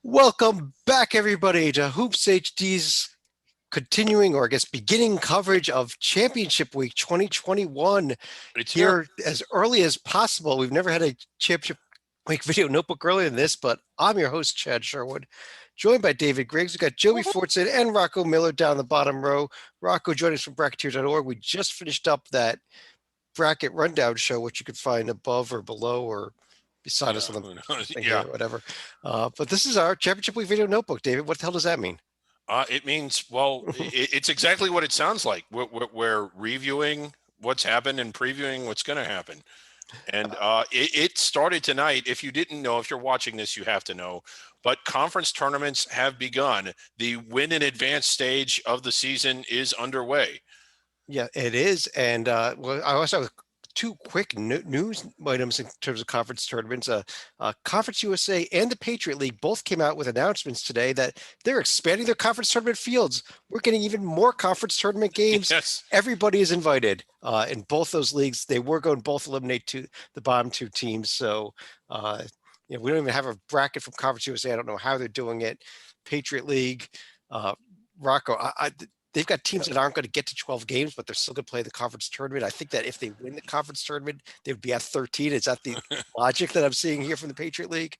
Welcome back, everybody, to Hoops HD's continuing, or I guess beginning coverage of Championship Week 2021 It's here. here as early as possible. We've never had a Championship Week video notebook earlier than this, but I'm your host, Chad Sherwood, joined by David Griggs. We've got Joey Fortson and Rocco Miller down the bottom row. Rocco joining us from Bracketeers.org. We just finished up that bracket rundown show, which you could find above or below or beside us on the Who knows? thing Yeah. here, whatever. But this is our Championship Week video notebook, David. What the hell does that mean? It means, well, it's exactly what it sounds like. We're reviewing what's happened and previewing what's going to happen. And it started tonight. If you didn't know, if you're watching this, you have to know. But conference tournaments have begun. The win in advance stage of the season is underway. Yeah, it is. And well, I also have two quick news items in terms of conference tournaments. Conference USA and the Patriot League both came out with announcements today that they're expanding their conference tournament fields. We're getting even more conference tournament games. Yes. Everybody is invited in both those leagues. They were going to both eliminate the bottom two teams. So, we don't even have a bracket from Conference USA. I don't know how they're doing it. Patriot League, Rocco, they've got teams that aren't going to get to 12 games, but they're still going to play the conference tournament. I think that if they win the conference tournament, they would be at 13. Is that the logic that I'm seeing here from the Patriot League?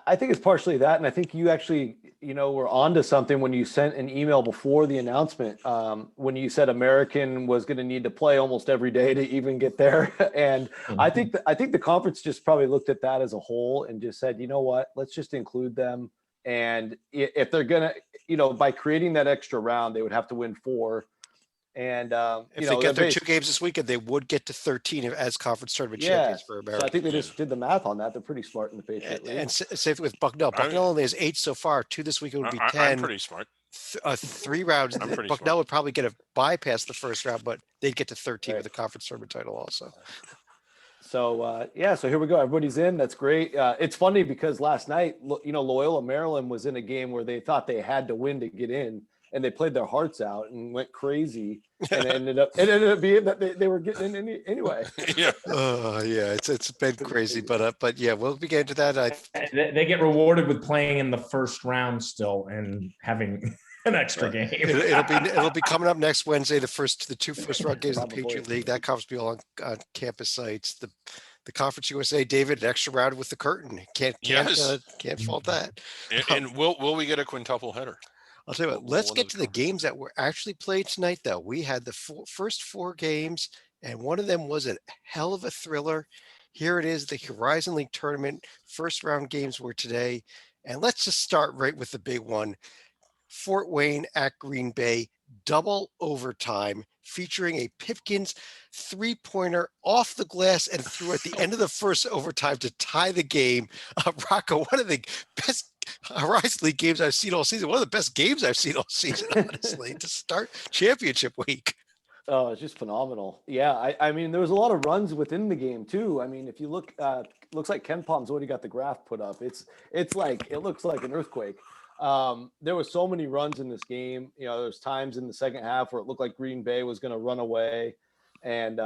I think it's partially that, and I think you actually, were onto something when you sent an email before the announcement. When you said American was going to need to play almost every day to even get there, and I think the conference just probably looked at that as a whole and just said, you know what, let's just include them. And if they're gonna, by creating that extra round, they would have to win 4. And if they get their 2 games this weekend, they would get to 13 as conference tournament champions for America. So I think they just did the math on that. They're pretty smart in the Patriot League. And same with Bucknell. Bucknell only has 8 so far. 2 this weekend would be 10. I'm pretty smart. 3 rounds. Bucknell would probably get a bypass the first round, but they'd get to 13 with the conference tournament title also. So so here we go. Everybody's in. That's great. It's funny because last night, Loyola Maryland was in a game where they thought they had to win to get in, and they played their hearts out and went crazy, and it ended up being that they were getting in anyway. Yeah. It's been crazy, but yeah, we'll be getting to that. They get rewarded with playing in the first round still and having an extra game. It'll be coming up next Wednesday. The 2 first round games of the Patriot League. That conference will be all on campus sites. The Conference USA, David, an extra round with the curtain. Can't fault that. And will we get a quintuple header? I'll tell you what. Let's get to the games that were actually played tonight. Though we had the first 4 games, and one of them was a hell of a thriller. Here it is. The Horizon League tournament first round games were today, and let's just start right with the big one. Fort Wayne at Green Bay, double overtime, featuring a Pipkins 3-pointer off the glass and through at the end of the first overtime to tie the game. Rocco, one of the best Horizon League games I've seen all season. One of the best games I've seen all season, honestly, to start championship week. Oh, it's just phenomenal. Yeah, I mean, there was a lot of runs within the game too. I mean, if you look, looks like Ken Palm's already got the graph put up. It looks like an earthquake. There was so many runs in this game. There was times in the second half where it looked like Green Bay was going to run away, and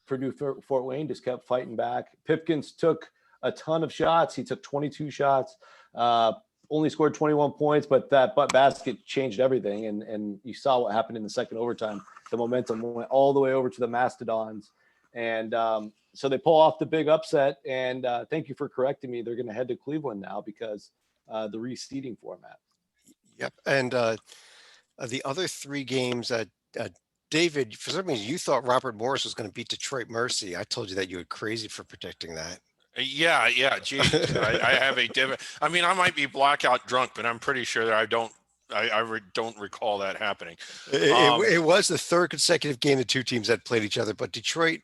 Purdue Fort Wayne just kept fighting back. Pipkins took a ton of shots. He took 22 shots, only scored 21 points, but that basket changed everything. And you saw what happened in the second overtime. The momentum went all the way over to the Mastodons. And so they pull off the big upset. And thank you for correcting me. They're going to head to Cleveland now because the reseeding format. Yep. And the other 3 games, David, for some reason, you thought Robert Morris was going to beat Detroit Mercy. I told you that you were crazy for predicting that. Yeah. Gee, I have a different. I mean, I might be blackout drunk, but I'm pretty sure that I don't recall that happening. It was the 3rd consecutive game the 2 teams had played each other, but Detroit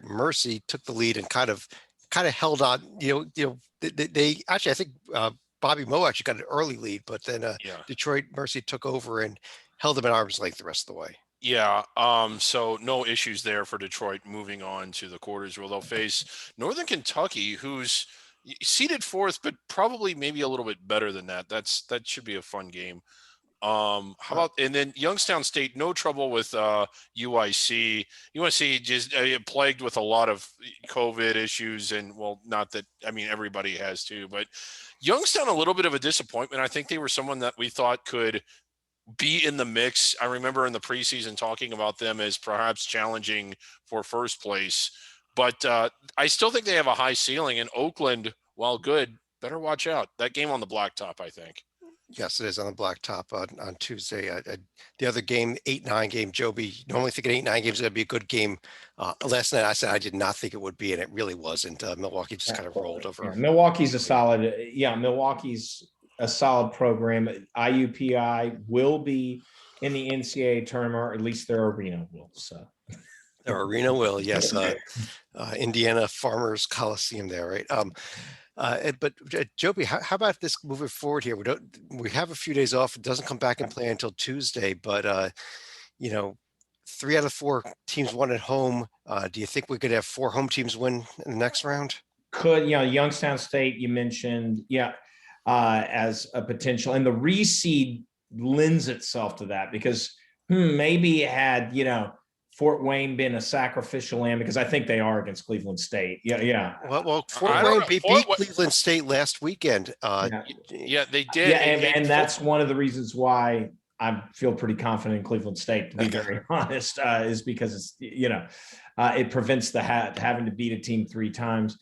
Mercy took the lead and kind of held on. They actually, I think Bobby Moe actually got an early lead, but then Detroit Mercy took over and held them at arm's length the rest of the way. Yeah. So no issues there for Detroit moving on to the quarters where they'll face Northern Kentucky, who's seeded 4th, but probably maybe a little bit better than that. That should be a fun game. How about, and then Youngstown State, no trouble with UIC. UIC just plagued with a lot of COVID issues, and well, not that, I mean, everybody has too, but Youngstown, a little bit of a disappointment. I think they were someone that we thought could be in the mix. I remember in the preseason talking about them as perhaps challenging for first place, but I still think they have a high ceiling. And Oakland, while good, better watch out. That game on the blacktop, I think. Yes, it is on the blacktop on Tuesday. The other game, 8-9 game, Joby, normally thinking 8-9 games is going to be a good game. Last night I said I did not think it would be, and it really wasn't. Milwaukee just kind of rolled over. Yeah, Milwaukee's a solid, Milwaukee's a solid program. IUPI will be in the NCAA tournament, or at least their arena will. So Their arena will, yes. Indiana Farmers Coliseum there, right? But Joby, how about this moving forward here? We have a few days off. It doesn't come back and play until Tuesday, but 3 out of 4 teams won at home. Do you think we could have 4 home teams win in the next round? Could, Youngstown State, you mentioned, as a potential, and the reseed lends itself to that because maybe had, Fort Wayne been a sacrificial lamb, because I think they are against Cleveland State. Yeah. Well, Fort Wayne beat Cleveland State last weekend. Yeah, they did. Yeah, and that's one of the reasons why I feel pretty confident in Cleveland State, to be very honest, is because it's, it prevents the having to beat a team 3 times.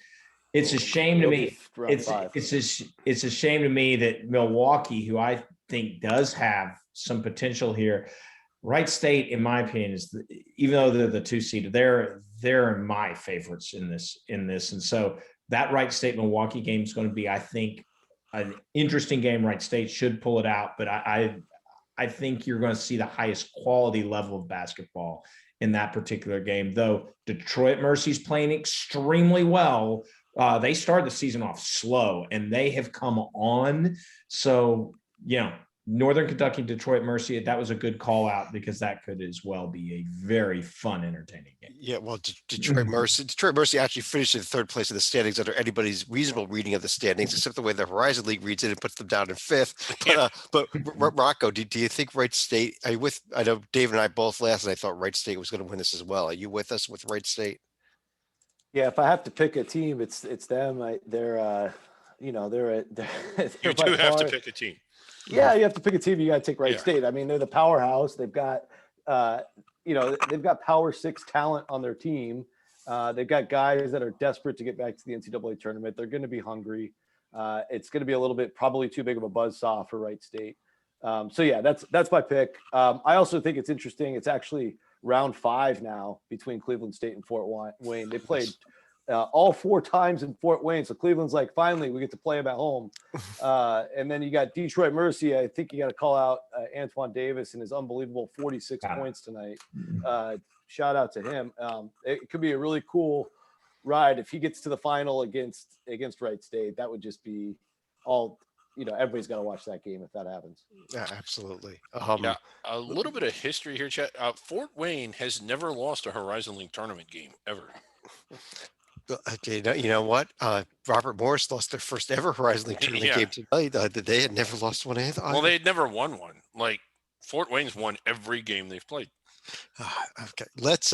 It's a shame to me. It's a shame to me that Milwaukee, who I think does have some potential here, Wright State, in my opinion, is even though they're the 2 seed, they're my favorites in this. And so that Wright State Milwaukee game is going to be, I think, an interesting game. Wright State should pull it out, but I think you're going to see the highest quality level of basketball in that particular game. Though Detroit Mercy's playing extremely well. They started the season off slow, and they have come on. So, Northern Kentucky, Detroit Mercy, that was a good call out, because that could as well be a very fun, entertaining game. Yeah, well, Detroit Mercy actually finished in 3rd place in the standings under anybody's reasonable reading of the standings, except the way the Horizon League reads it and puts them down in 5th. But Rocco, do you think Wright State? I know Dave and I both last night thought Wright State was going to win this as well. Are you with us with Wright State? Yeah, if I have to pick a team, it's them. They're you do have to pick a team. Yeah, you have to pick a team. You got to take Wright State. I mean, they're the powerhouse. They've got, they've got Power 6 talent on their team. They've got guys that are desperate to get back to the NCAA tournament. They're going to be hungry. It's going to be a little bit probably too big of a buzzsaw for Wright State. So yeah, that's my pick. I also think it's interesting. It's actually round 5 now between Cleveland State and Fort Wayne. They played all 4 times in Fort Wayne. So Cleveland's like, finally, we get to play them at home. And then you got Detroit Mercy. I think you got to call out Antoine Davis and his unbelievable 46 points tonight. Shout out to him. It could be a really cool ride if he gets to the final against Wright State. That would just be all, everybody's got to watch that game if that happens. Yeah, absolutely. Yeah, a little bit of history here, Chet. Fort Wayne has never lost a Horizon League tournament game ever. Okay, you know what? Robert Morris lost their first ever Horizon League tournament game tonight. They had never lost one either. Well, they had never won one. Like, Fort Wayne's won every game they've played. Okay, let's.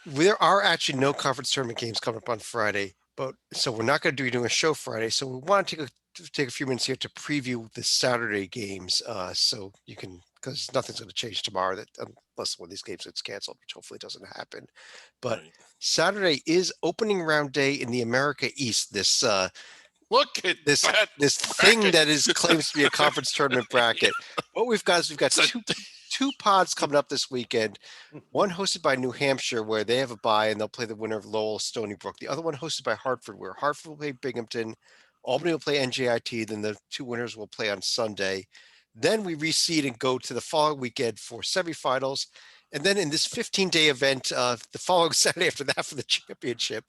There are actually no conference tournament games coming up on Friday, but so we're not going to be doing a show Friday. So we want to take a few minutes here to preview the Saturday games, so you can, because nothing's going to change tomorrow, that unless one of these games gets canceled, which hopefully doesn't happen. But right. Saturday is opening round day in the America East. This look at this thing that is claims to be a conference tournament bracket. What we've got is two pods coming up this weekend. One hosted by New Hampshire, where they have a bye and they'll play the winner of Lowell Stony Brook. The other one hosted by Hartford, where Hartford will play Binghamton, Albany will play NJIT. Then the 2 winners will play on Sunday. Then we reseed and go to the following weekend for semifinals. And then in this 15-day event, the following Saturday after that for the championship.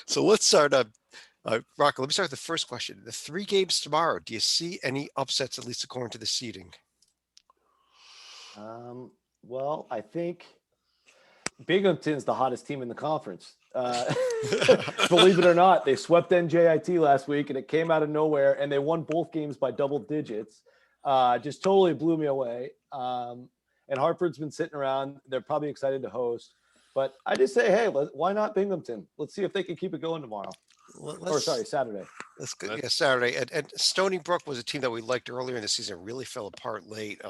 So let's start. Rocco, let me start with the first question. The 3 games tomorrow, do you see any upsets, at least according to the seeding? Well, I think Binghamton's the hottest team in the conference. Believe it or not, they swept NJIT last week, and it came out of nowhere, and they won both games by double digits. Just totally blew me away. And Hartford's been sitting around. They're probably excited to host. But I just say, hey, why not Binghamton? Let's see if they can keep it going tomorrow. Or sorry, Saturday. Let's go. Yeah, Saturday. And Stony Brook was a team that we liked earlier in the season. Really fell apart late.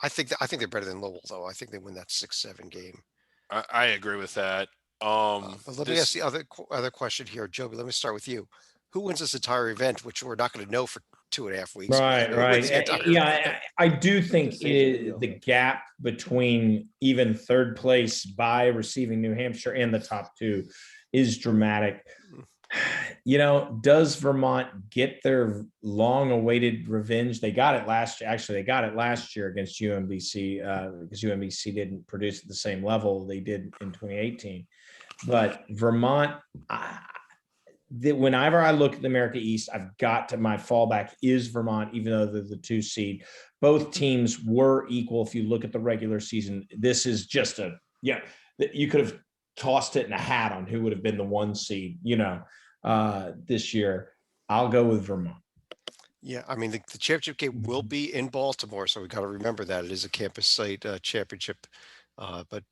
I think they're better than Lowell, though. I think they win that 6-7 game. I agree with that. But let me ask the other question here, Joby. Let me start with you. Who wins this entire event, which we're not going to know for 2.5 weeks? Right. Yeah, I do think the gap between even third place by receiving New Hampshire and the top two is dramatic. Does Vermont get their long-awaited revenge? They got it last year. Actually, they got it last year against UMBC because UMBC didn't produce at the same level they did in 2018. But Vermont, whenever I look at the America East, I've got to, my fallback is Vermont, even though they're the 2 seed. Both teams were equal. If you look at the regular season, this is just you could have tossed it in a hat on who would have been the 1 seed, this year. I'll go with Vermont. Yeah, I mean, the championship game will be in Baltimore, so we got to remember that it is a campus site championship. But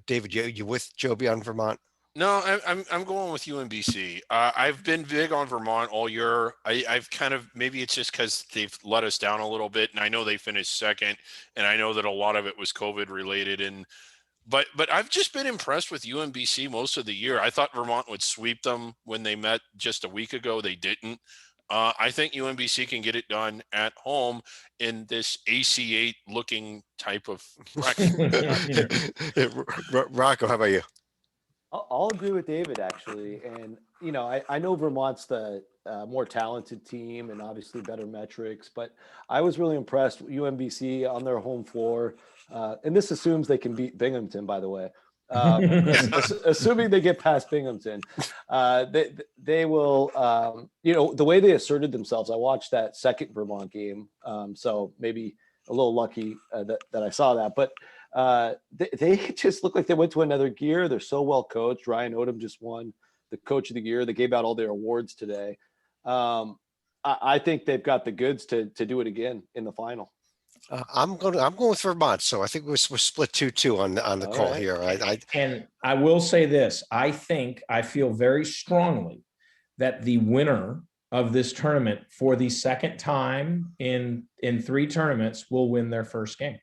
David, you with Joby on Vermont? No, I'm going with UMBC. I've been big on Vermont all year. I've kind of, maybe it's just because they've let us down a little bit, and I know they finished second, and I know that a lot of it was COVID related, but I've just been impressed with UMBC most of the year. I thought Vermont would sweep them when they met just a week ago. They didn't. I think UMBC can get it done at home in this AC8 looking type of bracket. Rocco, how about you? I'll agree with David, actually. And, I know Vermont's the more talented team and obviously better metrics, but I was really impressed with UMBC on their home floor. And this assumes they can beat Binghamton, by the way. Assuming they get past Binghamton, they will, the way they asserted themselves. I watched that second Vermont game. So maybe a little lucky that I saw that, but they just look like they went to another gear. They're so well coached. Ryan Odom just won the coach of the year. They gave out all their awards today. I think they've got the goods to do it again in the final. I'm going with Vermont. So I think we're split 2-2 on the call here. And I will say this. I feel very strongly that the winner of this tournament for the second time in 3 tournaments will win their first game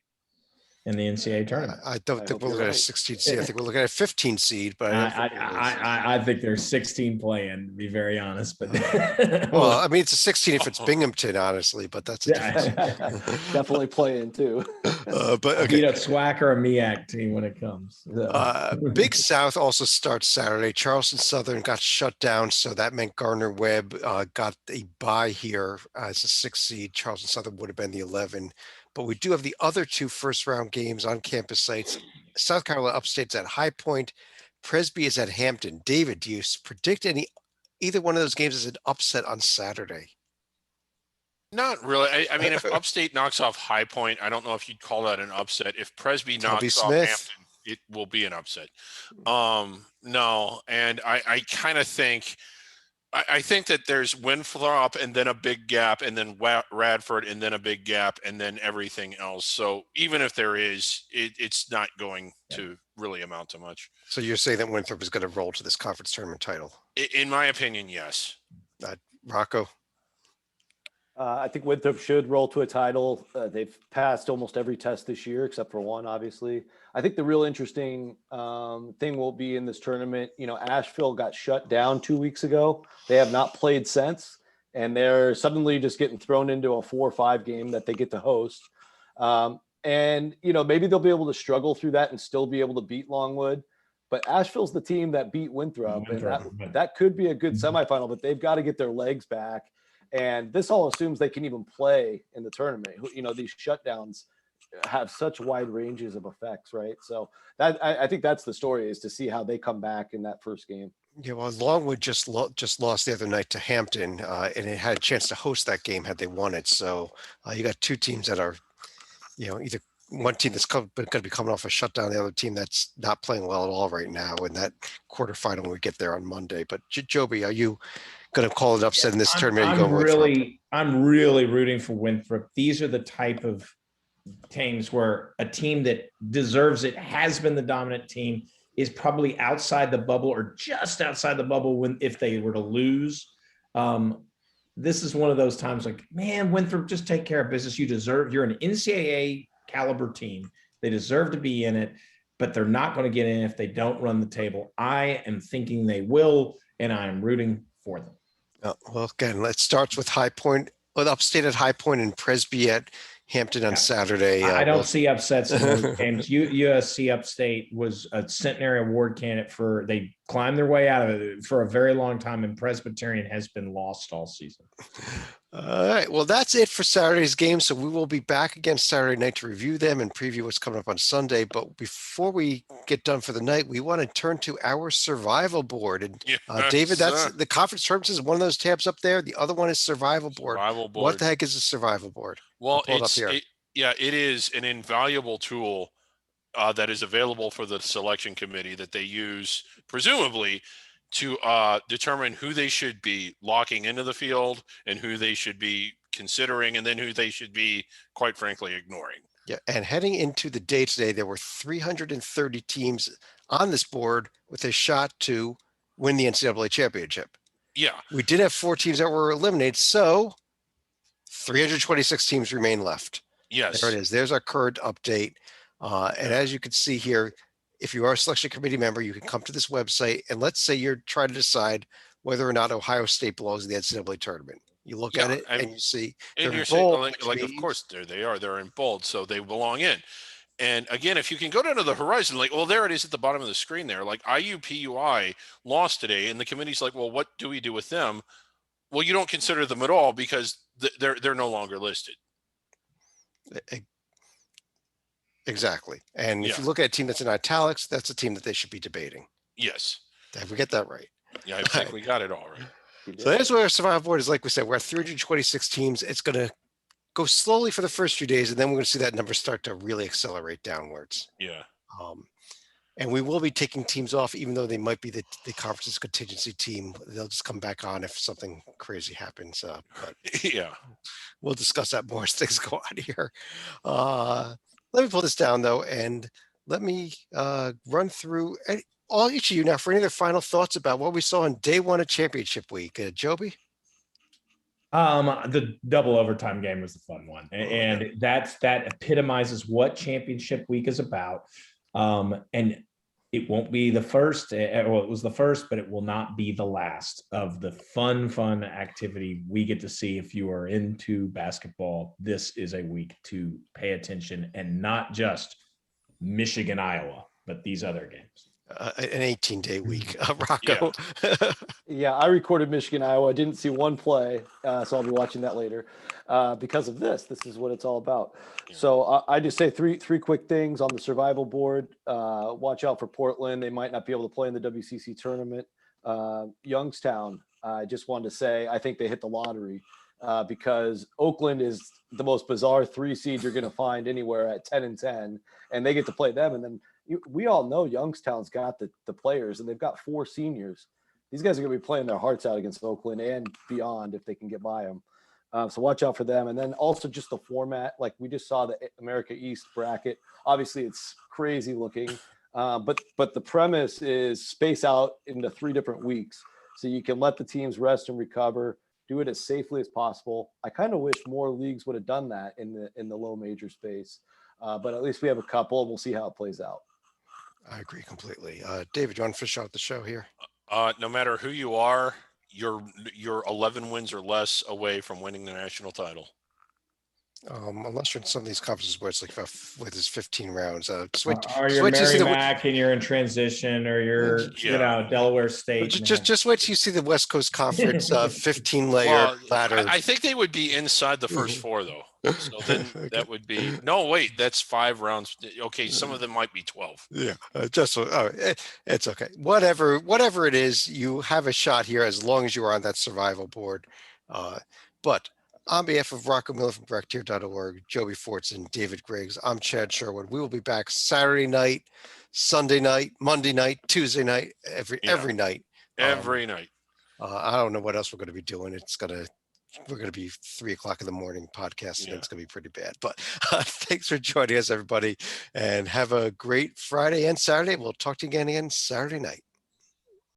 in the NCAA tournament. I don't think we're looking at a 16 seed. I think we're looking at a 15 seed, but I think there's 16 playing, to be very honest. But well, I mean, it's a 16 if it's Binghamton, honestly, but that's a definitely playing too. But okay. Beat a SWAC or a MEAC team when it comes. Big South also starts Saturday. Charleston Southern got shut down, so that meant Gardner Webb got a bye here as a 6 seed. Charleston Southern would have been the 11. But we do have the other 2 first-round games on campus sites. South Carolina Upstate's at High Point. Presby is at Hampton. David, do you predict either one of those games as an upset on Saturday? Not really. I mean, if Upstate knocks off High Point, I don't know if you'd call that an upset. If Presby knocks off Hampton, it will be an upset. No, and I kind of think – I think that there's Winthrop and then a big gap and then Radford and then a big gap and then everything else. So even if there is, it's not going to really amount to much. So you're saying that Winthrop is going to roll to this conference tournament title? In my opinion, yes. Rocco? I think Winthrop should roll to a title. They've passed almost every test this year, except for one, obviously. I think the real interesting thing will be in this tournament. Asheville got shut down 2 weeks ago. They have not played since, and they're suddenly just getting thrown into a 4 or 5 game that they get to host. And maybe they'll be able to struggle through that and still be able to beat Longwood. But Asheville's the team that beat Winthrop, and that could be a good semifinal, but they've got to get their legs back. And this all assumes they can even play in the tournament. These shutdowns have such wide ranges of effects, right? So that I think that's the story, is to see how they come back in that first game. Yeah, well, Longwood just lost the other night to Hampton, and it had a chance to host that game had they won it. So you got 2 teams that are, either one team that's going to be coming off a shutdown, the other team that's not playing well at all right now. And that quarterfinal, we get there on Monday. But Joby, are you going to call it upset in this tournament? You I'm go Winthrop? really rooting for Winthrop. These are the type of teams where a team that deserves it, has been the dominant team, is probably outside the bubble or just outside the bubble if they were to lose. This is one of those times like, man, Winthrop, just take care of business. You're an NCAA caliber team. They deserve to be in it, but they're not going to get in if they don't run the table. I am thinking they will, and I am rooting for them. Well, again, it starts with High Point, with Upstate at High Point and Presby at Hampton on Saturday. I don't see upsets in those games. USC Upstate was a Centenary Award candidate they climbed their way out of it for a very long time, and Presbyterian has been lost all season. All right. Well, that's it for Saturday's game. So we will be back again Saturday night to review them and preview what's coming up on Sunday. But before we get done for the night, we want to turn to our survival board. And David, that's the conference terms is one of those tabs up there. The other one is survival board. What the heck is a survival board? Well, it is an invaluable tool that is available for the selection committee that they use, presumably, to determine who they should be locking into the field and who they should be considering, and then who they should be, quite frankly, ignoring. Yeah, and heading into the day today, there were 330 teams on this board with a shot to win the NCAA championship. Yeah. We did have 4 teams that were eliminated, so 326 teams remain left. Yes. There it is. There's our current update. And as you can see here, if you are a selection committee member, you can come to this website, and let's say you're trying to decide whether or not Ohio State belongs in the NCAA tournament. You look at it and you see and they're you're bold, saying, of course, there they are. They're in bold, so they belong in. And again, if you can go down to the horizon, there it is at the bottom of the screen there. Like IUPUI lost today, and the committee's like, well, what do we do with them? Well, you don't consider them at all because they're no longer listed. Exactly. And if you look at a team that's in italics, that's a team that they should be debating. Yes. Did we get that right? Yeah, I think we got it all right. So that's where our survival board is. Like we said, we're at 326 teams. It's going to go slowly for the first few days, and then we're going to see that number start to really accelerate downwards. Yeah. And we will be taking teams off, even though they might be the conference's contingency team. They'll just come back on if something crazy happens. But yeah, we'll discuss that more as things go on here. Let me pull this down, though, and let me run through each of you now for any other final thoughts about what we saw on day one of championship week. Joby? The double overtime game was the fun one. And that epitomizes what championship week is about. And it won't be the first. Well, it was the first, but it will not be the last of the fun activity we get to see. If you are into basketball, this is a week to pay attention, and not just Michigan, Iowa, but these other games. An 18-day week, Rocco. Yeah, I recorded Michigan, Iowa. I didn't see one play, so I'll be watching that later because of this. This is what it's all about. Yeah. So I just say three quick things on the survival board. Watch out for Portland. They might not be able to play in the WCC tournament. Youngstown, I just wanted to say I think they hit the lottery because Oakland is the most bizarre 3 seed you're going to find anywhere at 10-10, and they get to play them. And then we all know Youngstown's got the players, and they've got 4 seniors. These guys are going to be playing their hearts out against Oakland and beyond if they can get by them. So watch out for them. And then also just the format, like we just saw the America East bracket. Obviously, it's crazy looking, but the premise is space out into 3 different weeks, so you can let the teams rest and recover. Do it as safely as possible. I kind of wish more leagues would have done that in the low major space, but at least we have a couple, and we'll see how it plays out. I agree completely. David, you want to fish out the show here? No matter who you are, you're 11 wins or less away from winning the national title. Unless you're in some of these conferences where it's like with his 15 rounds. Or you're Merrimack and you're in transition, or you're Delaware State. Just wait till you see the West Coast Conference 15-layer ladder. I think they would be inside the first 4 though. So then that would be that's 5 rounds. Okay, some of them might be 12. Yeah, it's okay. Whatever it is, you have a shot here as long as you are on that survival board. But on behalf of Rocco Miller from Bractier.org, Joby Fortson, David Griggs, I'm Chad Sherwood. We will be back Saturday night, Sunday night, Monday night, Tuesday night, every night. Every night. I don't know what else we're going to be doing. We're going to be 3 o'clock in the morning podcasting. Yeah. It's going to be pretty bad. But thanks for joining us, everybody, and have a great Friday and Saturday. We'll talk to you again Saturday night.